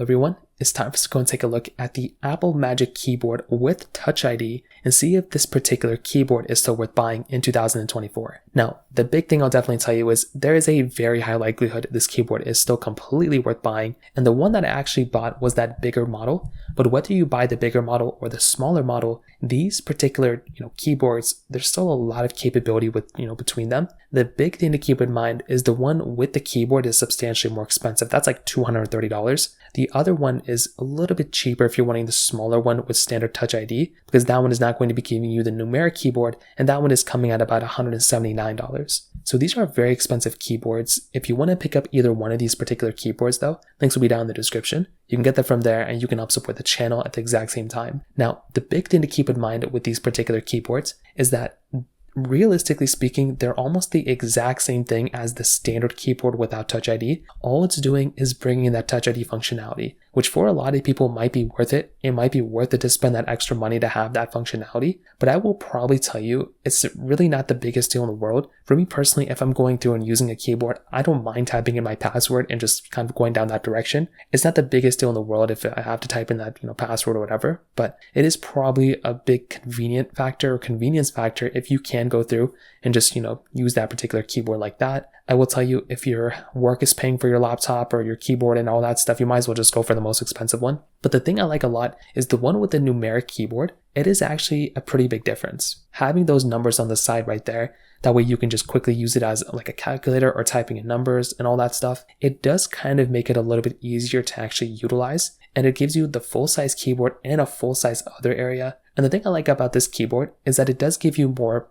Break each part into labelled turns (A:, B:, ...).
A: everyone, it's time for us to go and take a look at the Apple Magic Keyboard with Touch ID and see if this particular keyboard is still worth buying in 2024. Now, the big thing I'll definitely tell you is there is a very high likelihood this keyboard is still completely worth buying, and the one that I actually bought was that bigger model. But whether you buy the bigger model or the smaller model, these particular keyboards, there's still a lot of capability with between them. The big thing to keep in mind is the one with the keyboard is substantially more expensive. That's like $230. The other one is a little bit cheaper if you're wanting the smaller one with standard Touch ID, because that one is not going to be giving you the numeric keyboard, and that one is coming at about $179. So these are very expensive keyboards. If you want to pick up either one of these particular keyboards though, links will be down in the description. You can get them from there and you can help support the channel at the exact same time. Now, the big thing to keep in mind with these particular keyboards is that realistically speaking, they're almost the exact same thing as the standard keyboard without Touch ID. All it's doing is bringing in that Touch ID functionality, which for a lot of people might be worth it. It might be worth it to spend that extra money to have that functionality, but I will probably tell you it's really not the biggest deal in the world. For me personally, if I'm going through and using a keyboard, I don't mind typing in my password and just kind of going down that direction. It's not the biggest deal in the world if I have to type in that password or whatever, but it is probably a big convenience factor if you can go through and just use that particular keyboard like that. I will tell you, if your work is paying for your laptop or your keyboard and all that stuff, you might as well just go for the most expensive one. But the thing I like a lot is the one with the numeric keyboard. It is actually a pretty big difference. Having those numbers on the side right there, that way you can just quickly use it as like a calculator or typing in numbers and all that stuff. It does kind of make it a little bit easier to actually utilize, and it gives you the full-size keyboard and a full-size other area. And the thing I like about this keyboard is that it does give you more,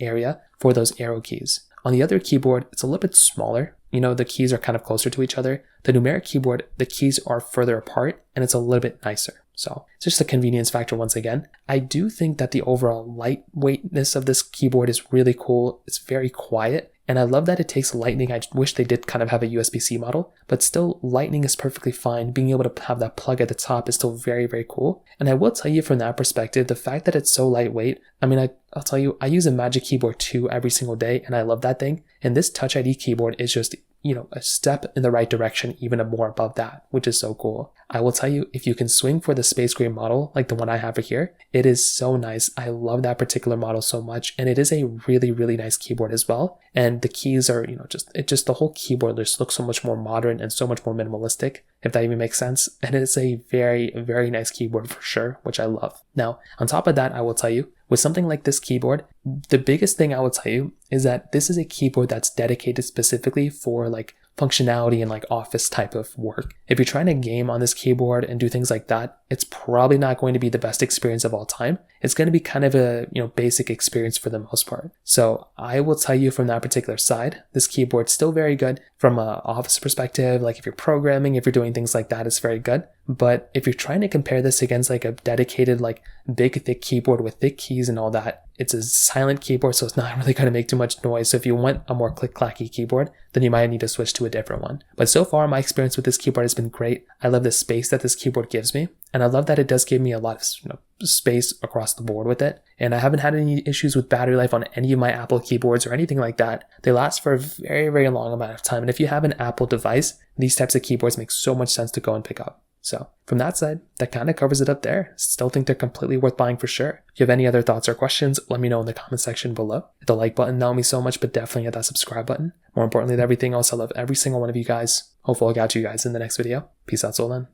A: area for those arrow keys. On the other keyboard, it's a little bit smaller. The keys are kind of closer to each other. The numeric keyboard, the keys are further apart and it's a little bit nicer. So it's just a convenience factor once again. I do think that the overall lightweightness of this keyboard is really cool. It's very quiet. And I love that it takes Lightning. I wish they did kind of have a USB-C model, but still Lightning is perfectly fine. Being able to have that plug at the top is still very, very cool. And I will tell you from that perspective, the fact that it's so lightweight, I'll tell you, I use a Magic Keyboard 2 every single day and I love that thing. And this Touch ID keyboard is just a step in the right direction, even more above that, which is so cool. I will tell you, if you can swing for the space gray model, like the one I have right here, it is so nice. I love that particular model so much. And it is a really, really nice keyboard as well. And the keys are, the whole keyboard just looks so much more modern and so much more minimalistic, if that even makes sense. And it is a very, very nice keyboard for sure, which I love. Now, on top of that, I will tell you, with something like this keyboard, the biggest thing I will tell you is that this is a keyboard that's dedicated specifically for functionality and office type of work. If you're trying to game on this keyboard and do things like that, it's probably not going to be the best experience of all time. It's going to be kind of a basic experience for the most part. So I will tell you from that particular side, this keyboard's still very good from an office perspective. If you're programming, if you're doing things like that, it's very good. But if you're trying to compare this against a dedicated big thick keyboard with thick keys and all that, it's a silent keyboard, so it's not really going to make too much noise. So if you want a more click-clacky keyboard, then you might need to switch to a different one. But so far, my experience with this keyboard has been great. I love the space that this keyboard gives me, and I love that it does give me a lot of space across the board with it. And I haven't had any issues with battery life on any of my Apple keyboards or anything like that. They last for a very, very long amount of time. And if you have an Apple device, these types of keyboards make so much sense to go and pick up. So from that side, that kind of covers it up there. Still think they're completely worth buying for sure. If you have any other thoughts or questions, let me know in the comment section below. Hit the like button, that would mean so much, but definitely hit that subscribe button. More importantly than everything else, I love every single one of you guys. Hopefully I'll catch you guys in the next video. Peace out, till then.